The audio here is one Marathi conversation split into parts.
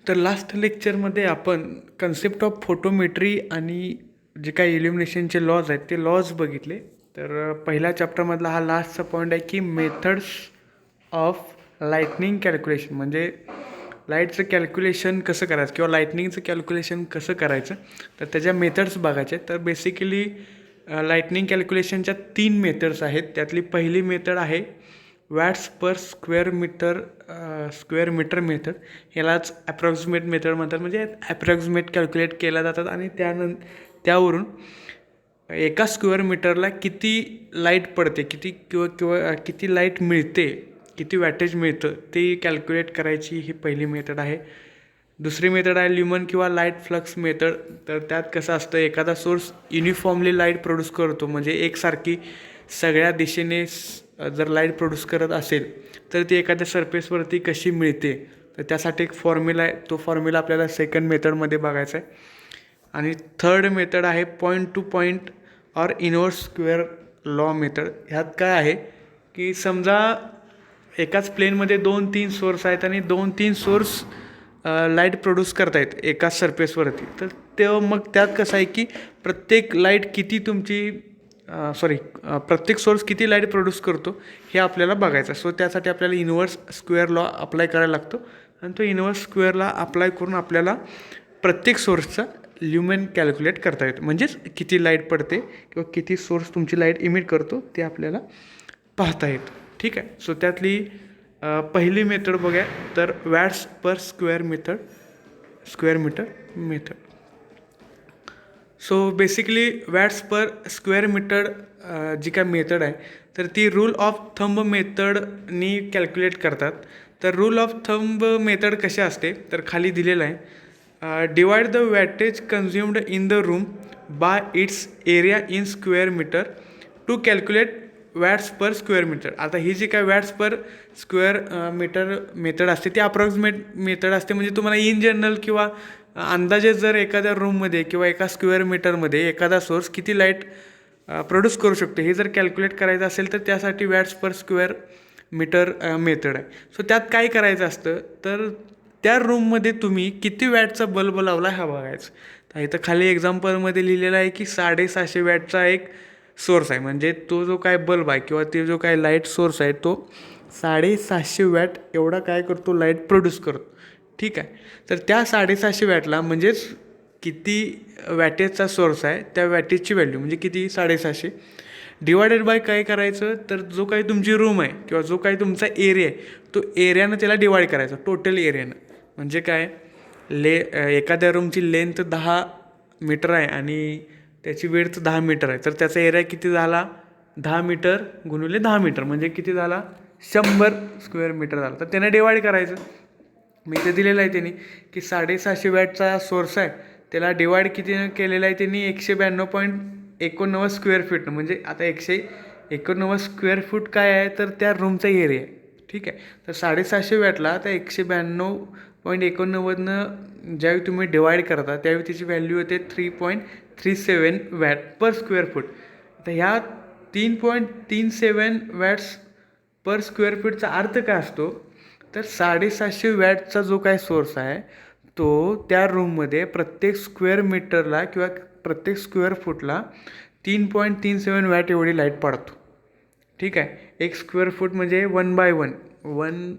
तर लास्ट लेक्चरमध्ये आपण कन्सेप्ट ऑफ फोटोमेट्री आणि जे काही इल्युमिनेशनचे लॉज आहेत ते लॉज बघितले. तर पहिल्या चॅप्टरमधला हा लास्टचा पॉईंट आहे की मेथड्स ऑफ लाईटनिंग कॅल्क्युलेशन, म्हणजे लाईटचं कॅल्क्युलेशन कसं करायचं किंवा लाईटनिंगचं कॅल्क्युलेशन कसं करायचं, तर त्याच्या मेथड्स बघायचे. तर बेसिकली लाईटनिंग कॅल्क्युलेशनच्या 3 मेथड्स आहेत. त्यातली पहिली मेथड आहे watts per square metre method. ह्यालाच ॲप्रॉक्सिमेट मेथड म्हणतात, म्हणजे ॲप्रॉक्सिमेट कॅल्क्युलेट केल्या जातात आणि त्यावरून एका स्क्वेअर मीटरला किती लाईट पडते, किंवा किती लाईट मिळते, किती वॅटेज मिळतं ते कॅल्क्युलेट करायची ही पहिली मेथड आहे. दुसरी मेथड आहे ल्युमन किंवा लाईट फ्लक्स मेथड. तर त्यात कसं असतं, एखादा सोर्स युनिफॉर्मली लाईट प्रोड्यूस करतो, म्हणजे एकसारखी सगळ्या दिशेने जर लाईट प्रोड्यूस करत असेल तर ती एखाद्या सरफेसवरती कशी मिळते, तर त्यासाठी एक फॉर्म्युला आहे. तो फॉर्म्युला आपल्याला सेकंड मेथडमध्ये बघायचा आहे. आणि थर्ड मेथड आहे point to point or inverse square law method. ह्यात काय आहे की समजा एकाच प्लेनमध्ये 2-3 सोर्स आहेत आणि 2-3 सोर्स लाईट प्रोड्यूस करतायत एकाच सरफेसवरती. तर ते मग त्यात कसं आहे की प्रत्येक लाईट किती प्रत्येक सोर्स किती लाईट प्रोड्यूस करतो हे आपल्याला बघायचं. सो त्यासाठी आपल्याला इनवर्स स्क्वेअर लॉ अप्लाय करायला लागतो आणि तो इनवर्स स्क्वेअरला अप्लाय करून आपल्याला प्रत्येक सोर्सचा ल्युमेन कॅल्क्युलेट करता येतो, म्हणजेच किती लाईट पडते किंवा किती सोर्स तुमची लाईट इमिट करतो ते आपल्याला पाहता येतं. ठीक आहे. सो त्यातली पहिली मेथड बघूया, तर watts per square metre method. So basically watts per square metre जी काय मेथड आहे तर ती रूल ऑफ थंब मेथडनी कॅल्क्युलेट करतात. तर रूल ऑफ थंब मेथड कशी असते, तर खाली दिलेलं आहे, divide the wattage consumed in the room by its area in square metre to calculate watts per square metre. आता ही जी काय watts per square metre method असते ती अप्रॉक्सिमेट मेथड असते, म्हणजे तुम्हाला इन जनरल किंवा अंदाजे जर एखाद्या रूममध्ये किंवा एका स्क्वेअर मीटरमध्ये एखादा सोर्स किती लाईट प्रोड्यूस करू शकतो हे जर कॅल्क्युलेट करायचं असेल तर त्यासाठी watts per square metre method आहे. सो त्यात काय करायचं असतं, तर त्या रूममध्ये तुम्ही किती वॅटचा बल्ब लावला हा बघायचं. तर इथं खाली एक्झाम्पलमध्ये लिहिलेलं आहे की 750 वॅटचा एक सोर्स आहे, म्हणजे तो जो काय बल्ब आहे किंवा ते जो काय लाईट सोर्स आहे तो 750 वॅट एवढा काय करतो, लाईट प्रोड्यूस करतो. ठीक आहे. तर त्या 750 वॅटला म्हणजेच किती वॅटेजचा सोर्स आहे त्या वॅटेजची व्हॅल्यू म्हणजे किती 750 डिवायडेड बाय काय करायचं, तर जो काही तुमची रूम आहे किंवा जो काही तुमचा एरिया आहे तो एरियानं त्याला डिवाईड करायचा, टोटल एरियानं. म्हणजे काय, एखाद्या रूमची लेंथ 10 मीटर आहे आणि त्याची वेड्थ 10 मीटर आहे, तर त्याचा एरिया किती झाला, 10 मीटर गुणिले 10 मीटर म्हणजे किती झाला, 100 स्क्वेअर मीटर झाला. तर त्याने डिवाईड करायचं. मी इथे दिलेलं आहे त्यांनी की 750 वॅटचा सोर्स आहे, त्याला डिवाईड किती केलेलं आहे त्यांनी 192.89 स्क्वेअर फीटनं. म्हणजे आता 189 स्क्वेअर फूट काय आहे, तर त्या रूमचा एरिया आहे. ठीक आहे. तर 750 वॅटला त्या 192.89नं ज्यावेळी तुम्ही डिवाईड करता त्यावेळी त्याची व्हॅल्यू येते 3.37 वॅट पर स्क्वेअर फूट. तर ह्या 3.37 वॅट्स पर स्क्वेअर फीटचा अर्थ काय असतो, तर 750 वॅटचा जो काय सोर्स आहे तो त्या रूममध्ये प्रत्येक स्क्वेअर मीटरला किंवा प्रत्येक स्क्वेअर फूटला 3.37 वॅट एवढी लाईट पडतो. ठीक आहे. एक स्क्वेअर फूट म्हणजे 1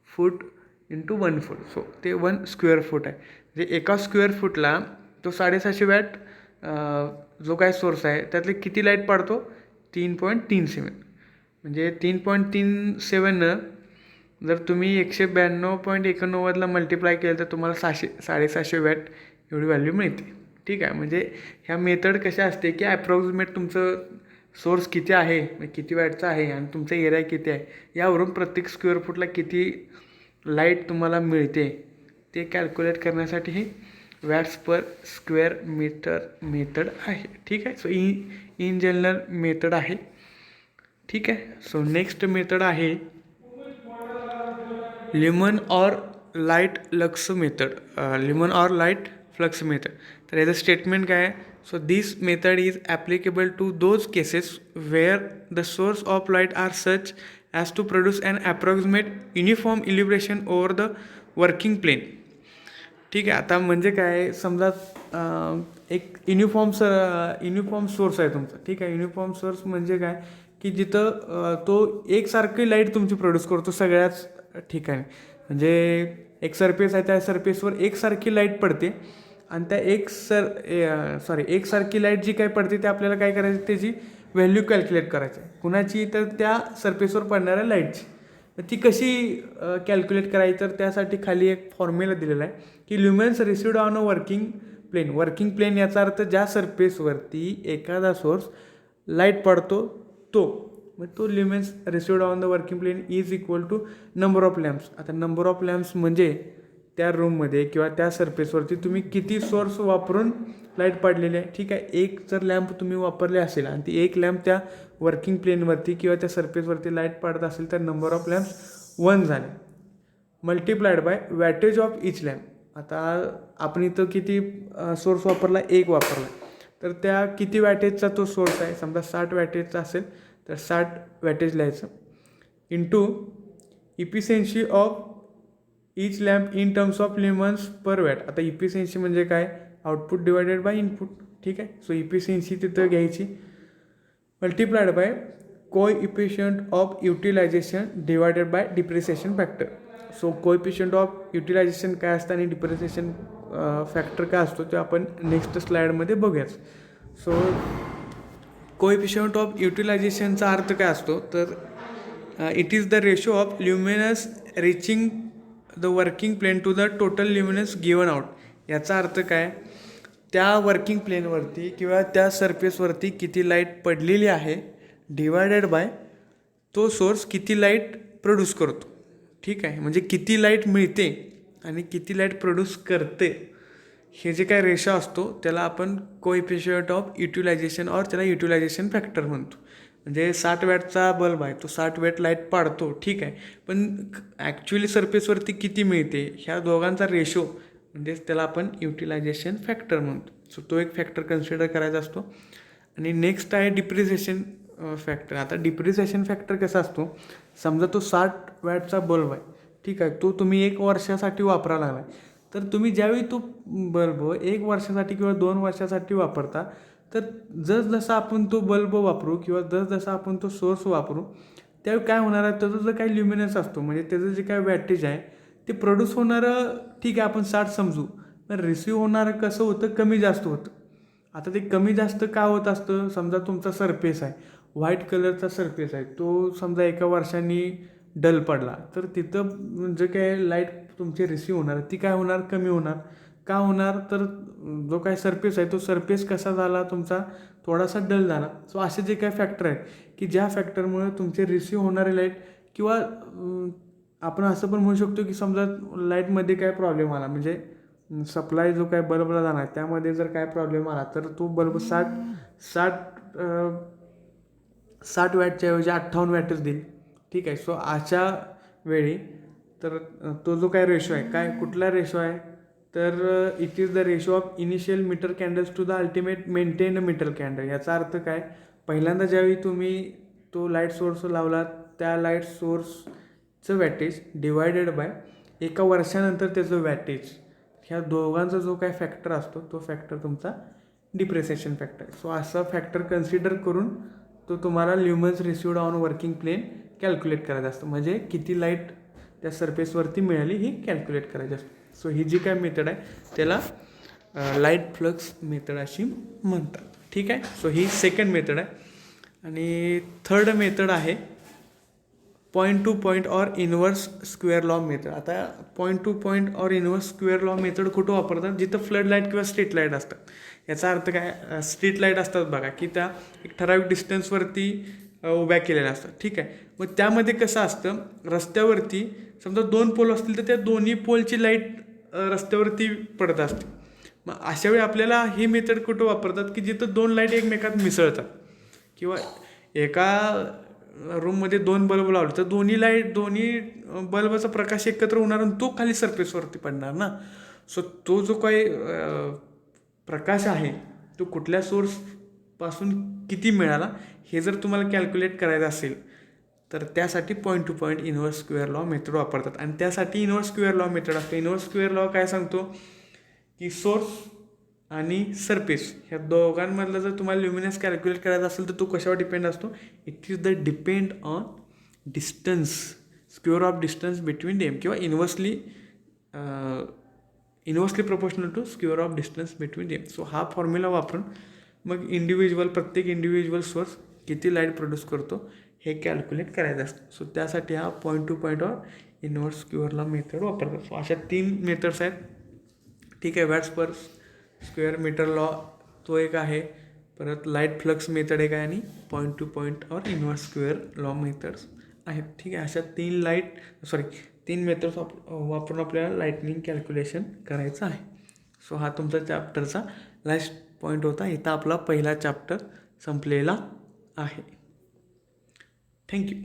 फूट इंटू 1 फूट, सो ते 1 स्क्वेअर फूट आहे. म्हणजे एका स्क्वेअर फूटला तो 750 वॅट जो काय सोर्स आहे त्यातले किती लाईट पाडतो, 3.37. म्हणजे 3.37नं जर तुम्ही 192.89ला मल्टिप्लाय केलं तर तुम्हाला 750 वॅट एवढी व्हॅल्यू मिळते. ठीक आहे. म्हणजे ह्या मेथड कशा असते की ॲप्रॉक्सिमेट तुमचं सोर्स किती आहे, किती वॅटचा आहे आणि तुमचा एरिया किती आहे यावरून प्रत्येक स्क्वेअर फूटला किती लाईट तुम्हाला मिळते ते कॅल्क्युलेट करण्यासाठी ही watts per square metre method आहे. ठीक आहे. सो इन जनरल मेथड आहे. ठीक आहे. सो नेक्स्ट मेथड आहे lumen or light lux method, lumen or light flux method. तर याचं स्टेटमेंट काय आहे, so this method is applicable to those cases where the source of light are such as to produce an approximate uniform illumination over the working plane. ठीक आहे. आता म्हणजे काय समजा एक युनिफॉर्म सोर्स आहे तुमचा. ठीक आहे. युनिफॉर्म सोर्स म्हणजे काय की जिथं तो एकसारखी लाईट तुमची प्रोड्यूस करतो सगळ्याच ठिकाणी. म्हणजे एक सरफेस आहे, त्या सरफेसवर एकसारखी लाईट पडते आणि त्या एकसारखी लाईट जी काय पडते ते आपल्याला काय करायचं, त्याची व्हॅल्यू कॅल्क्युलेट करायची. कुणाची, तर त्या सरफेसवर पडणाऱ्या लाईटची. तर ती कशी कॅल्क्युलेट करायची, तर त्यासाठी खाली एक फॉर्म्युला दिलेला आहे की lumens received on a working plane. Working plane याचा अर्थ ज्या सरफेसवरती एखादा सोर्स लाईट पडतो तो, मग तो lumens received on the working plane is equal to number of lamps. आता नंबर ऑफ लॅम्प्स म्हणजे त्या रूममध्ये किंवा त्या सरफेसवरती तुम्ही किती सोर्स वापरून लाईट पडलेली आहे. ठीक आहे. एक जर लॅम्प तुम्ही वापरले असेल आणि ती एक लॅम्प त्या वर्किंग प्लेनवरती किंवा त्या सरफेसवरती लाईट पडत असेल तर नंबर ऑफ लॅम्प्स 1 झाले, multiplied by weightage of each lamp. आता आपण इथं किती सोर्स वापरला, एक वापरला, तर त्या किती वॅटेजचा तो सोर्स आहे. समजा 60 वॅटेजचा असेल तर 60 वॅटेज लिहायचं into efficiency of each lamp in terms of lumens per watt. आता इफिशियन्सी म्हणजे काय, आउटपुट डिवायडेड बाय इनपुट. ठीक आहे. सो इफिशियन्सी तिथं घ्यायची multiplied by coefficient of utilisation divided by depreciation factor. So coefficient of utilisation काय असतं आणि डिप्रिसिएशन फॅक्टर काय असतो ते आपण नेक्स्ट स्लाईडमध्ये बघूयाच. सो कोएफिशियंट ऑफ युटिलायझेशनचा अर्थ काय असतो, तर it is the ratio of luminous reaching the working plane to the total luminous given out. याचा अर्थ काय, त्या वर्किंग प्लेनवरती किंवा त्या सरफेसवरती किती लाईट पडलेली आहे डिवायडेड बाय तो सोर्स किती लाईट प्रोड्यूस करतो. ठीक आहे. म्हणजे किती लाईट मिळते आणि किती लाईट प्रोड्यूस करते, हे जे काय रेशो असतो त्याला आपण कोएफिशियंट ऑफ युटिलायझेशन और त्याला युटिलायझेशन फॅक्टर म्हणतो. म्हणजे 60 वॅटचा बल्ब आहे, तो 60 वॅट लाईट पाडतो. ठीक आहे. पण ॲक्च्युली सरफेसवरती किती मिळते, ह्या दोघांचा रेशो म्हणजेच त्याला आपण युटिलायझेशन फॅक्टर म्हणतो. सो तो एक फॅक्टर कन्सिडर करायचा असतो. आणि नेक्स्ट आहे डिप्रिसिएशन फॅक्टर. आता डिप्रिसिएशन फॅक्टर कसा असतो, समजा तो 60 वॅटचा बल्ब आहे. ठीक आहे. तो तुम्ही 1 वर्षासाठी वापरा लागला, तर तुम्ही ज्यावेळी तो बल्ब 1 वर्षासाठी किंवा 2 वर्षासाठी वापरता, तर जसजसा आपण तो बल्ब वापरू किंवा जसजसा आपण तो सोर्स वापरू त्यावेळी काय होणार आहे, त्याचं जो काही ल्युमिनन्स असतो म्हणजे त्याचं जे काय वॅटेज आहे ते प्रोड्यूस होणारं, ठीक आहे आपण 60 समजू, पण रिसिव्ह होणारं कसं होतं, कमी जास्त होतं. आता ते कमी जास्त का होत असतं, समजा तुमचा सरफेस आहे, व्हाईट कलरचा सरफेस आहे, तो समजा एका वर्षांनी डल पडला, तर तिथं जे काय लाईट तुमची रिसिव्ह होणार ती काय होणार, कमी होणार. का होणार, तर जो काय सरफेस आहे तो सरफेस कसा झाला तुमचा, थोडासा डल झाला. सो असे जे काय फॅक्टर आहेत की ज्या फॅक्टरमुळे तुमचे रिसिव्ह होणारे लाईट किंवा आपण असं पण म्हणू शकतो की समजा लाईटमध्ये काय प्रॉब्लेम आला, म्हणजे सप्लाय जो काय बल्बला जाणार त्यामध्ये जर काय प्रॉब्लेम आला तर तो बल्ब 60 वॅटच्या ऐवजी 58 वॅटच देईल. ठीक आहे. सो अशा वेळी तर तो जो काय रेशो आहे, काय कुठला रेशो आहे, तर it is the ratio of initial metre candles to the ultimate maintain metre candle. याचा अर्थ काय, पहिल्यांदा ज्यावेळी तुम्ही तो लाईट सोर्स लावला त्या लाईट सोर्सचं वॅटेज डिवायडेड बाय एका वर्षानंतर त्याचं वॅटेज, ह्या दोघांचा जो काय फॅक्टर असतो तो फॅक्टर तुमचा डिप्रिसिएशन फॅक्टर आहे. सो असा फॅक्टर कन्सिडर करून तो तुम्हाला lumens received on working plane calculate करायचं असतं. म्हणजे किती लाईट त्या सरफेसवरती मिळाली ही कॅल्क्युलेट करायची असते. सो ही जी काय मेथड आहे त्याला लाईट फ्लक्स मेथड अशी म्हणतात. ठीक आहे. सो ही सेकंड मेथड आहे. आणि थर्ड मेथड आहे point to point or inverse square law method. आता point to point or inverse square law method कुठं वापरतात, जिथं फ्लड लाईट किंवा स्ट्रीट लाईट असतात. याचा अर्थ काय, स्ट्रीट लाईट असतात बघा की त्या एक ठराविक डिस्टन्सवरती उभ्या केलेल्या असतात. ठीक आहे. मग त्यामध्ये कसं असतं, रस्त्यावरती समजा 2 पोल असतील तर त्या दोन्ही पोलची लाईट रस्त्यावरती पडत असते. मग अशा वेळी आपल्याला ही मेथड कुठं वापरतात की जिथं 2 लाईट एकमेकात मिसळतात किंवा एका रूममध्ये 2 बल्ब लावले तर दोन्ही बल्बाचा प्रकाश एकत्र होणार आणि तो खाली सरफेसवरती पडणार ना. सो तो जो काही प्रकाश आहे तो कुठल्या सोर्सपासून किती मिळाला हे जर तुम्हाला कॅल्क्युलेट करायचं असेल तर त्यासाठी point to point inverse square law method वापरतात. आणि त्यासाठी इनवर्स स्क्वेअर लॉ मेथड असते. इनवर्स स्क्वेअर लॉ काय सांगतो की सोर्स आणि सरफेस ह्या दोघांमधलं जर तुम्हाला ल्युमिनस कॅल्क्युलेट करायचा असेल तर तो कशावर डिपेंड असतो. It is the depend on distance, square of distance between them, किंवा inversely proportional to square of distance between them. So हा फॉर्म्युला वापरून मग प्रत्येक इंडिव्हिज्युअल सोर्स किती लाईट प्रोड्यूस करतो हे कॅल्क्युलेट करायचं असतं. सो त्यासाठी हा पॉईंट टू पॉईंटवर इन्व्हर्स स्क्वेअर लॉ मेथड वापरतात. सो अशा 3 मेथड्स आहेत. ठीक आहे, watts per square metre law तो एक आहे, परत लाईट फ्लक्स मेथड एक आहे, आणि पॉईंट टू पॉईंट और इन्व्हर्स स्क्वेअर लॉ मेथड्स आहेत. ठीक आहे, अशा 3 मेथड्स वापरून आपल्याला लाईटनिंग कॅल्क्युलेशन करायचं आहे. सो हा तुमचा चॅप्टरचा लास्ट पॉईंट होता. इथं आपला पहिला चॅप्टर संपलेला आहे. थँक्यू.